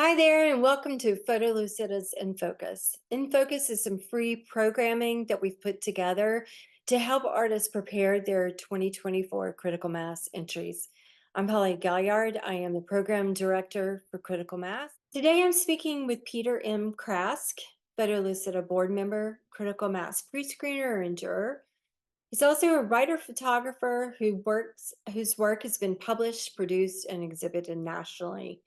Hi there, and welcome to Photolucida's In Focus. In Focus is some free programming that we've put together to help artists prepare their 2024 critical mass entries. I'm Holly Gaillard. I am the program director for Critical Mass. Today I'm speaking with Peter M. Krask, Photolucida board member, Critical Mass prescreener and juror. He's also a writer photographer whose work has been published, produced, and exhibited nationally.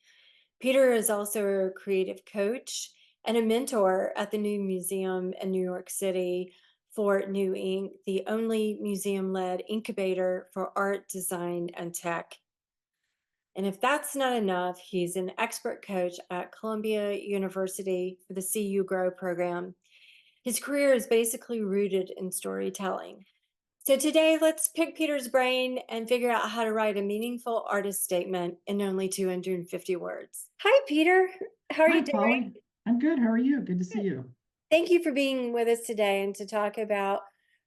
Peter is also a creative coach and a mentor at the New Museum in New York City for New Inc., the only museum-led incubator for art, design, and tech. And if that's not enough, he's an expert coach at Columbia University for the CU Grow program. His career is basically rooted in storytelling. So today, let's pick Peter's brain and figure out how to write a meaningful artist statement in only 250 words. Hi, Peter. How are Hi, you doing? Polly. I'm good. How are you? Good to see Good. you. Thank you for being with us today and to talk about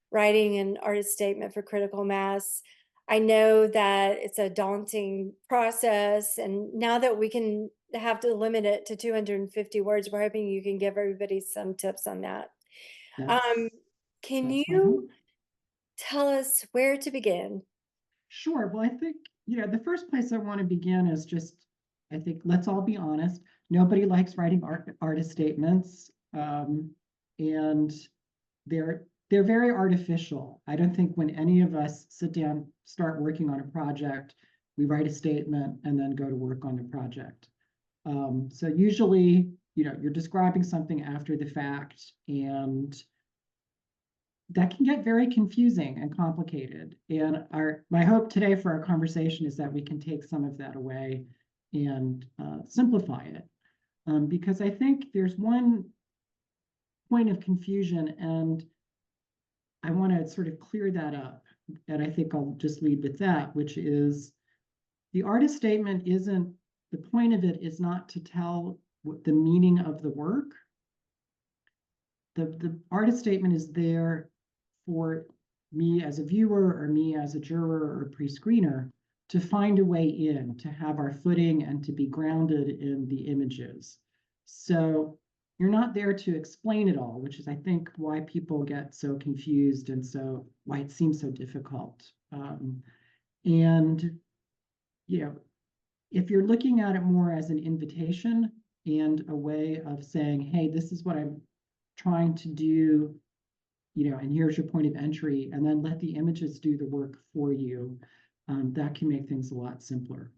writing an artist statement for critical mass. I know that it's a daunting process, and now that we can have to limit it to 250 words, we're hoping you can give everybody some tips on that. Um, That's can that's my you hope. tell us where to begin? Sure. Well, I think, the first place I want to begin is just, I think, let's all be honest. Nobody likes writing artist statements, and they're very artificial. I don't think when any of us sit down, start working on a project, we write a statement and then go to work on the project. So usually, you're describing something after the fact, and that can get very confusing and complicated. And my hope today for our conversation is that we can take some of that away and simplify it. Because I think there's one point of confusion, and I want to sort of clear that up. And I think I'll just lead with that, which is the artist statement isn't, the point of it is not to tell what the meaning of the work. The artist statement is there for me as a viewer or me as a juror or pre-screener to find a way in, to have our footing and to be grounded in the images. So you're not there to explain it all, which is, I think, why people get so confused and so why it seems so difficult. And, if you're looking at it more as an invitation and a way of saying, hey, this is what I'm trying to do, and here's your point of entry, and then let the images do the work for you. That can make things a lot simpler.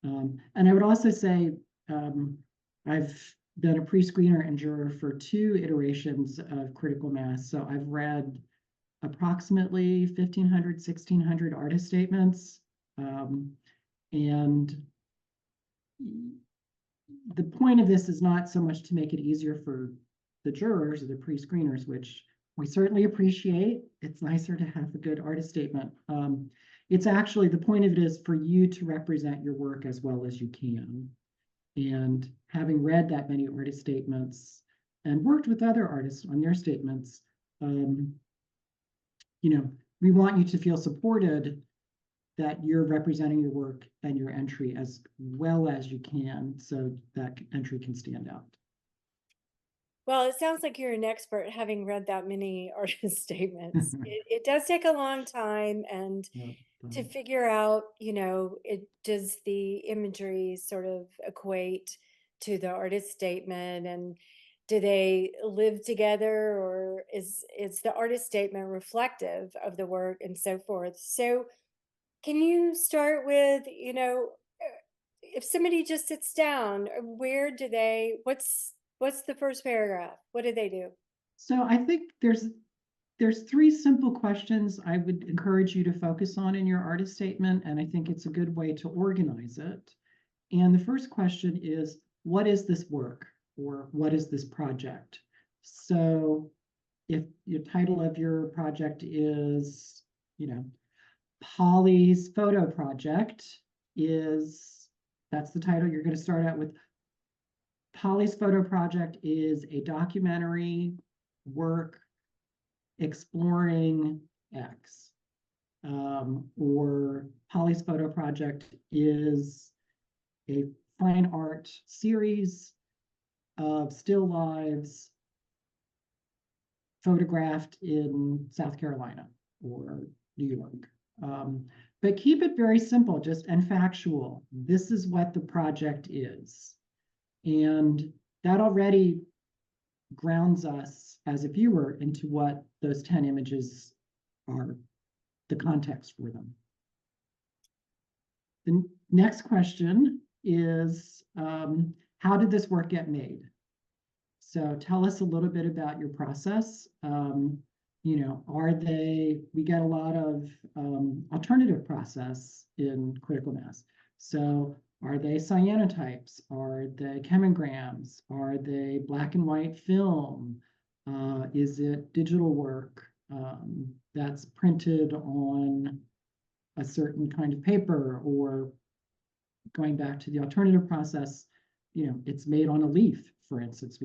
And I would also say I've been a pre-screener and juror for 2 iterations of critical mass. So I've read approximately 1,500, 1,600 artist statements. And the point of this is not so much to make it easier for the jurors or the pre-screeners, which we certainly appreciate. It's nicer to have a good artist statement. It's actually, the point of it is for you to represent your work as well as you can. And having read that many artist statements and worked with other artists on their statements, we want you to feel supported that you're representing your work and your entry as well as you can so that entry can stand out. Well, it sounds like you're an expert having read that many artist statements. It does take a long time, and Yeah, to figure out, does the imagery sort of equate to the artist statement, and do they live together, or is the artist statement reflective of the work and so forth? So can you start with, if somebody just sits down, what's the first paragraph? What do they do? So I think there's 3 simple questions I would encourage you to focus on in your artist statement, and I think it's a good way to organize it. And the first question is, what is this work, or what is this project? So if your title of your project is, Polly's photo project, that's the title you're going to start out with. Polly's photo project is a documentary work exploring X. Or Polly's photo project is a fine art series of still lives photographed in South Carolina or New York. But keep it very simple, just and factual. This is what the project is. And that already grounds us as a viewer into what those 10 images are, the context for them. The next question is, how did this work get made? So tell us a little bit about your process. We get a lot of alternative process in critical mass. So are they cyanotypes? Are they chemograms? Are they black and white film? Is it digital work that's printed on a certain kind of paper? Or going back to the alternative process, it's made on a leaf, for instance.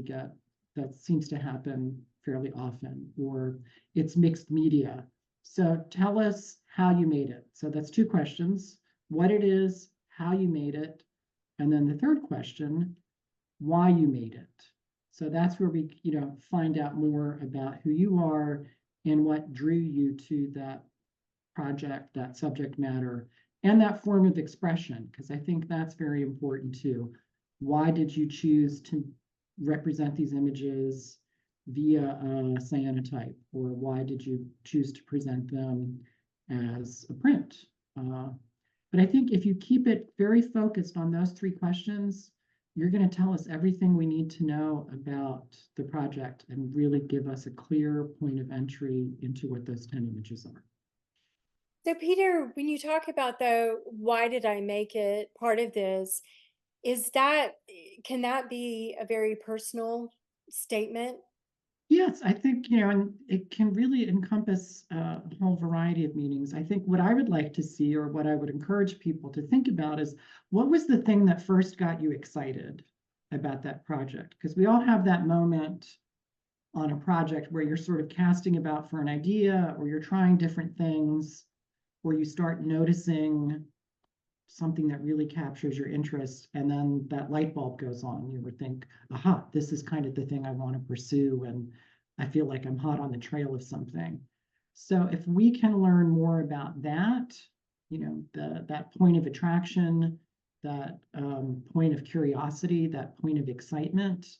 That seems to happen fairly often, or it's mixed media. So tell us how you made it. So that's 2 questions: what it is, how you made it, and then the third question, why you made it. So that's where we, find out more about who you are and what drew you to that project, that subject matter, and that form of expression, because I think that's very important too. Why did you choose to represent these images via a cyanotype, or why did you choose to present them as a print? But I think if you keep it very focused on those 3 questions, you're going to tell us everything we need to know about the project and really give us a clear point of entry into what those 10 images are. So, Peter, when you talk about though, why did I make it part of this? Can that be a very personal statement? Yes, I think, and it can really encompass a whole variety of meanings. I think what I would like to see, or what I would encourage people to think about, is what was the thing that first got you excited about that project? Because we all have that moment on a project where you're sort of casting about for an idea, or you're trying different things, or you start noticing something that really captures your interest, and then that light bulb goes on. You would think, aha, this is kind of the thing I want to pursue, and I feel like I'm hot on the trail of something. So if we can learn more about that, that point of attraction, that point of curiosity, that point of excitement,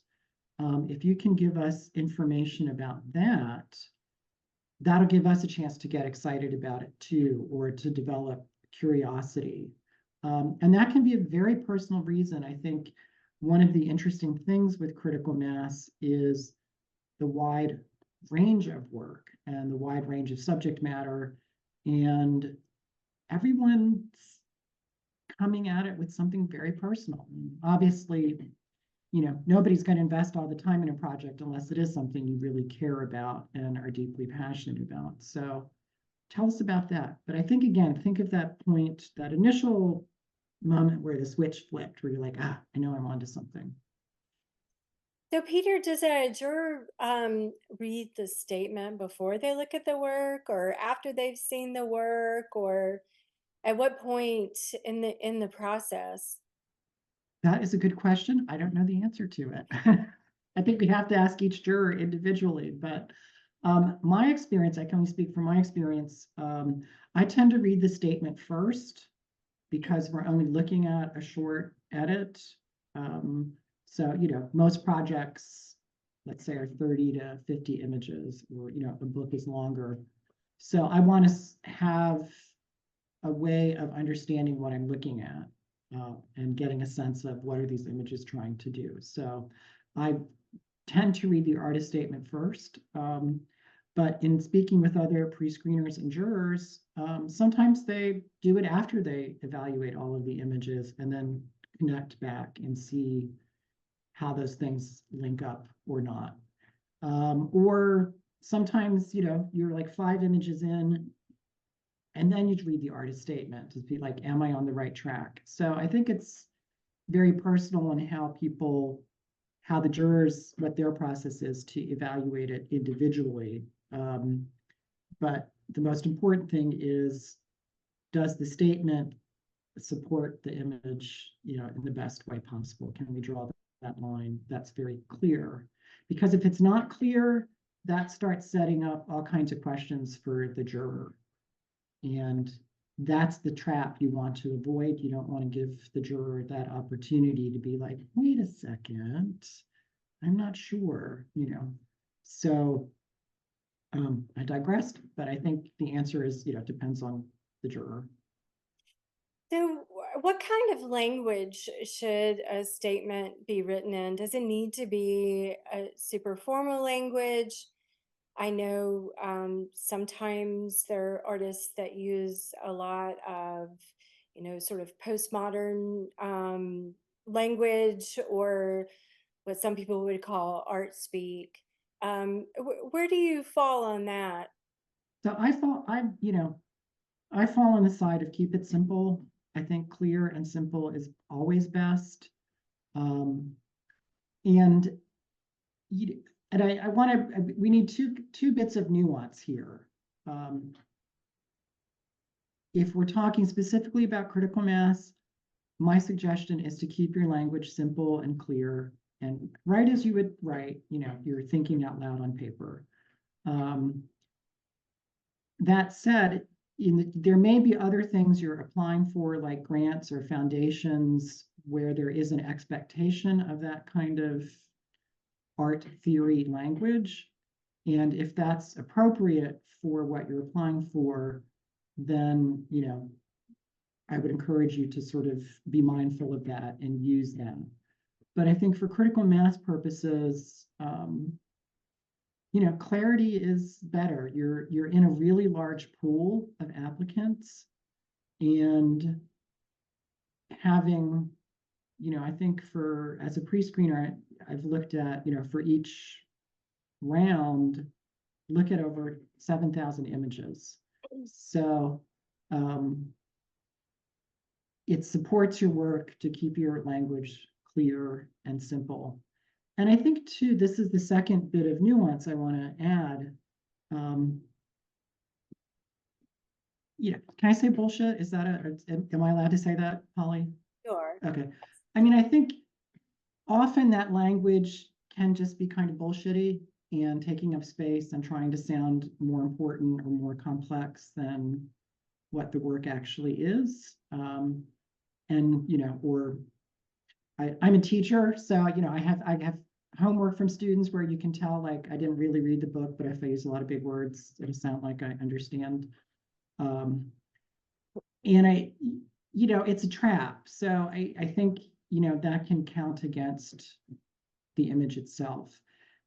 if you can give us information about that, that'll give us a chance to get excited about it too, or to develop curiosity. And that can be a very personal reason. I think one of the interesting things with critical mass is the wide range of work and the wide range of subject matter, and everyone's coming at it with something very personal. Obviously, nobody's going to invest all the time in a project unless it is something you really care about and are deeply passionate about. So tell us about that. But I think, again, think of that point, that initial moment where the switch flipped, where you're like, I know I'm onto something. So, Peter, does a juror read the statement before they look at the work, or after they've seen the work, or at what point in the process? That is a good question. I don't know the answer to it. I think we have to ask each juror individually, but my experience, I can only speak from my experience. I tend to read the statement first because we're only looking at a short edit. So, most projects, let's say, are 30 to 50 images, or, a book is longer. So I want to have a way of understanding what I'm looking at and getting a sense of what are these images trying to do. So I tend to read the artist statement first. But in speaking with other pre-screeners and jurors, sometimes they do it after they evaluate all of the images and then connect back and see how those things link up or not. Or sometimes, you're like 5 images in, and then you read the artist statement to be like, am I on the right track? So I think it's very personal on how the jurors, what their process is to evaluate it individually. But the most important thing is, does the statement support the image, in the best way possible? Can we draw that line that's very clear? Because if it's not clear, that starts setting up all kinds of questions for the juror. And that's the trap you want to avoid. You don't want to give the juror that opportunity to be like, wait a second, I'm not sure, So I digressed, but I think the answer is, depends on the juror. So, what kind of language should a statement be written in? Does it need to be a super formal language? I know sometimes there are artists that use a lot of, sort of postmodern language, or what some people would call art speak. Where do you fall on that? So I fall on the side of keep it simple. I think clear and simple is always best. Um, and I want to, we need two bits of nuance here. If we're talking specifically about critical mass, my suggestion is to keep your language simple and clear and write as you would write, you're thinking out loud on paper. That said, there may be other things you're applying for, like grants or foundations, where there is an expectation of that kind of art theory language. And if that's appropriate for what you're applying for, then, I would encourage you to sort of be mindful of that and use them. But I think for critical mass purposes, clarity is better. You're in a really large pool of applicants, and having, I think as a pre-screener, I've looked at, for each round, look at over 7,000 images. So it supports your work to keep your language clear and simple. And I think too, this is the second bit of nuance I want to add. Can I say bullshit? Is that am I allowed to say that, Polly? Sure. Okay. I mean, I think often that language can just be kind of bullshitty and taking up space and trying to sound more important or more complex than what the work actually is. And, or I'm a teacher, so, I have homework from students where you can tell, like, I didn't really read the book, but if I use a lot of big words, it'll sound like I understand. And it's a trap. So I think, that can count against the image itself.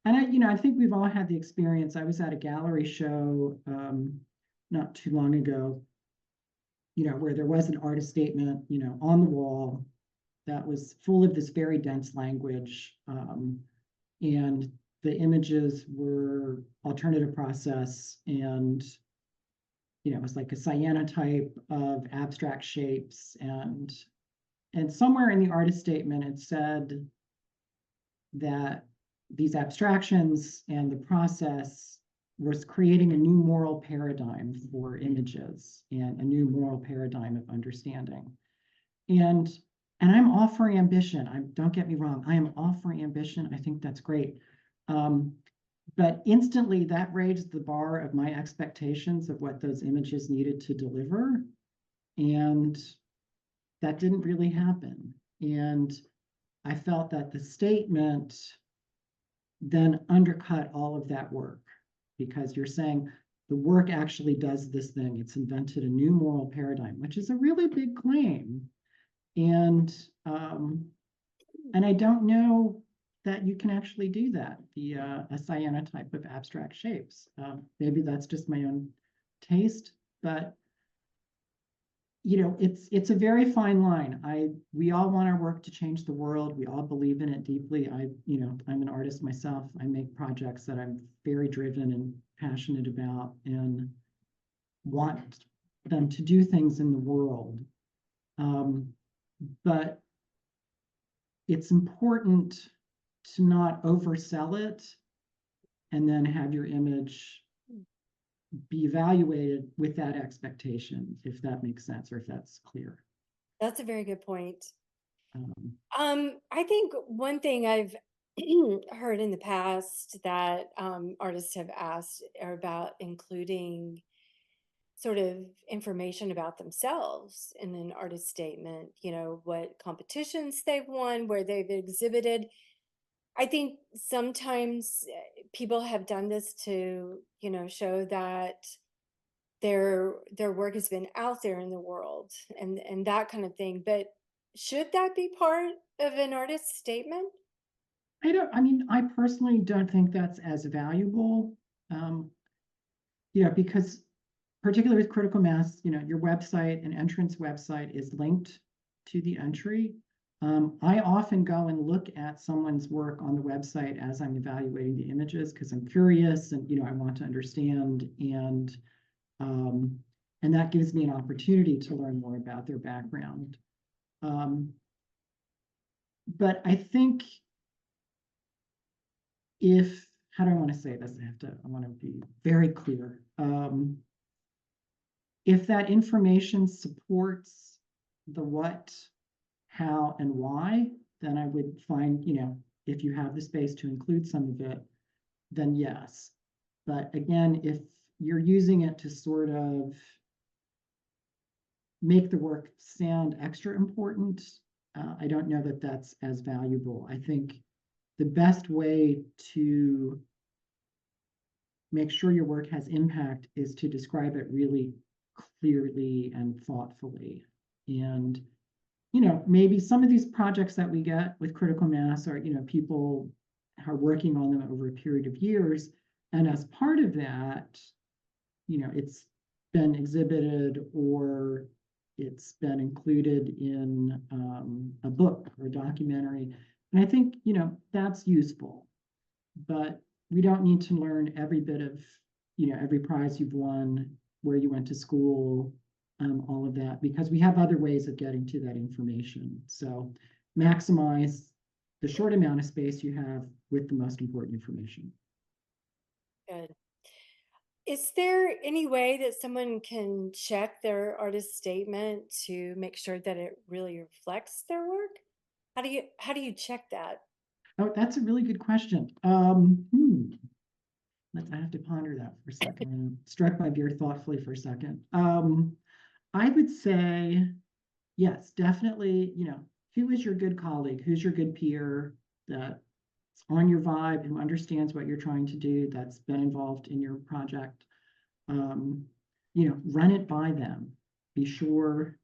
And I think we've all had the experience. I was at a gallery show not too long ago, where there was an artist statement, on the wall that was full of this very dense language. And the images were alternative process, and it was like a cyanotype of abstract shapes, and somewhere in the artist statement it said that these abstractions and the process was creating a new moral paradigm for images and a new moral paradigm of understanding. And I'm all for ambition. Don't get me wrong, I am all for ambition. I think that's great. But instantly that raised the bar of my expectations of what those images needed to deliver. And that didn't really happen. And I felt that the statement then undercut all of that work, because you're saying the work actually does this thing. It's invented a new moral paradigm, which is a really big claim. And I don't know that you can actually do that via a cyanotype of abstract shapes. Maybe that's just my own taste, but it's a very fine line. We all want our work to change the world. We all believe in it deeply. I'm an artist myself. I make projects that I'm very driven and passionate about and want them to do things in the world. But it's important to not oversell it and then have your image be evaluated with that expectation, if that makes sense or if that's clear. That's a very good point. Um, I think one thing I've heard in the past that artists have asked are about including sort of information about themselves in an artist statement, what competitions they've won, where they've exhibited. I think sometimes people have done this to, show that their work has been out there in the world and that kind of thing. But should that be part of an artist's statement? I mean, I personally don't think that's as valuable. Um, because particularly with critical mass, your website and entrance website is linked to the entry. I often go and look at someone's work on the website as I'm evaluating the images because I'm curious and I want to understand um, and that gives me an opportunity to learn more about their background. But I think if how do I want to say this? I want to be very clear. If that information supports the what, how, and why, then I would find, if you have the space to include some of it, then yes. But again, if you're using it to sort of make the work sound extra important, I don't know that that's as valuable. I think the best way to make sure your work has impact is to describe it really clearly and thoughtfully. And, maybe some of these projects that we get with critical mass are, people are working on them over a period of years. And as part of that, it's been exhibited or it's been included in a book or a documentary. And I think, that's useful. But we don't need to learn every bit of, every prize you've won, where you went to school, all of that, because we have other ways of getting to that information. So maximize the short amount of space you have with the most important information. Good. Is there any way that someone can check their artist statement to make sure that it really reflects their work? How do you check that? Oh, that's a really good question. I have to ponder that for a second and strike my beer thoughtfully for a second. I would say, yes, definitely, who is your good colleague? Who's your good peer that's on your vibe, who understands what you're trying to do, that's been involved in your project? Um, run it by them. Be sure,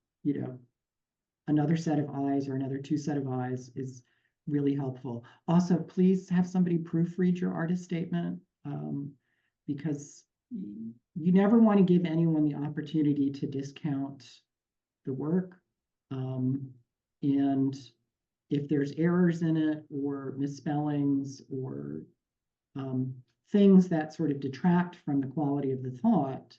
another set of eyes or another two set of eyes is really helpful. Also, please have somebody proofread your artist statement because you never want to give anyone the opportunity to discount the work. And if there's errors in it or misspellings or things that sort of detract from the quality of the thought,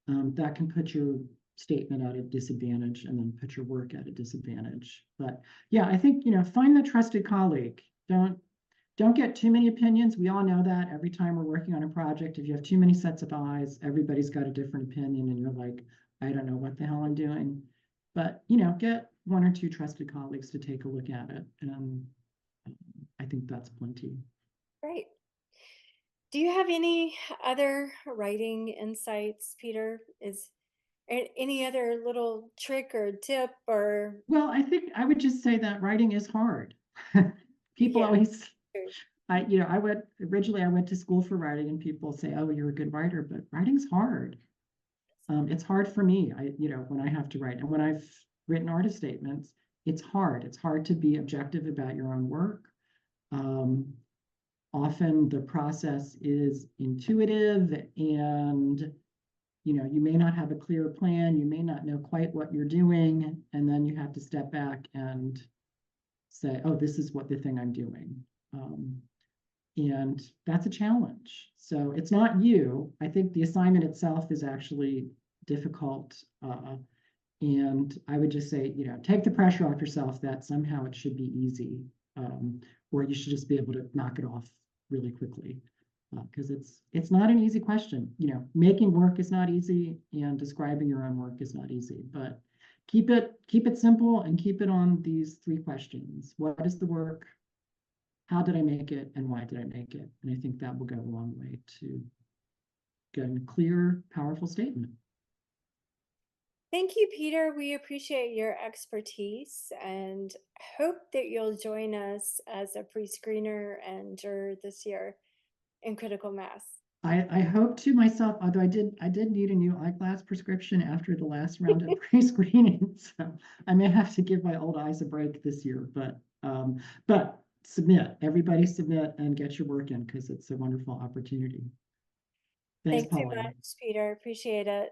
that can put your statement at a disadvantage and then put your work at a disadvantage. But yeah, I think, find the trusted colleague. Don't get too many opinions. We all know that every time we're working on a project, if you have too many sets of eyes, everybody's got a different opinion and you're like, I don't know what the hell I'm doing. But, get one or two trusted colleagues to take a look at it. And I think that's plenty. Great. Do you have any other writing insights, Peter? Is any other little trick or tip or Well, I think I would just say that writing is hard. People yeah, always, true. I went to school for writing and people say, oh, you're a good writer, but writing's hard. It's hard for me. When I have to write and when I've written artist statements, it's hard. It's hard to be objective about your own work. Um, Often the process is intuitive and you may not have a clear plan, you may not know quite what you're doing, and then you have to step back and say, oh, this is what the thing I'm doing. And that's a challenge. So it's not you. I think the assignment itself is actually difficult. And I would just say, take the pressure off yourself that somehow it should be easy, or you should just be able to knock it off really quickly. Because it's not an easy question. Making work is not easy, and describing your own work is not easy. But keep it simple and keep it on these 3 questions. What is the work? How did I make it? And why did I make it? And I think that will go a long way to getting a clear, powerful statement. Thank you, Peter. We appreciate your expertise and hope that you'll join us as a pre-screener and juror this year in critical mass. I hope to myself, although I did need a new eyeglass prescription after the last round of pre-screening, so I may have to give my old eyes a break this year. But submit, everybody submit and get your work in because it's a wonderful opportunity. Thanks, Thanks so Pauline. much, Peter. Appreciate it.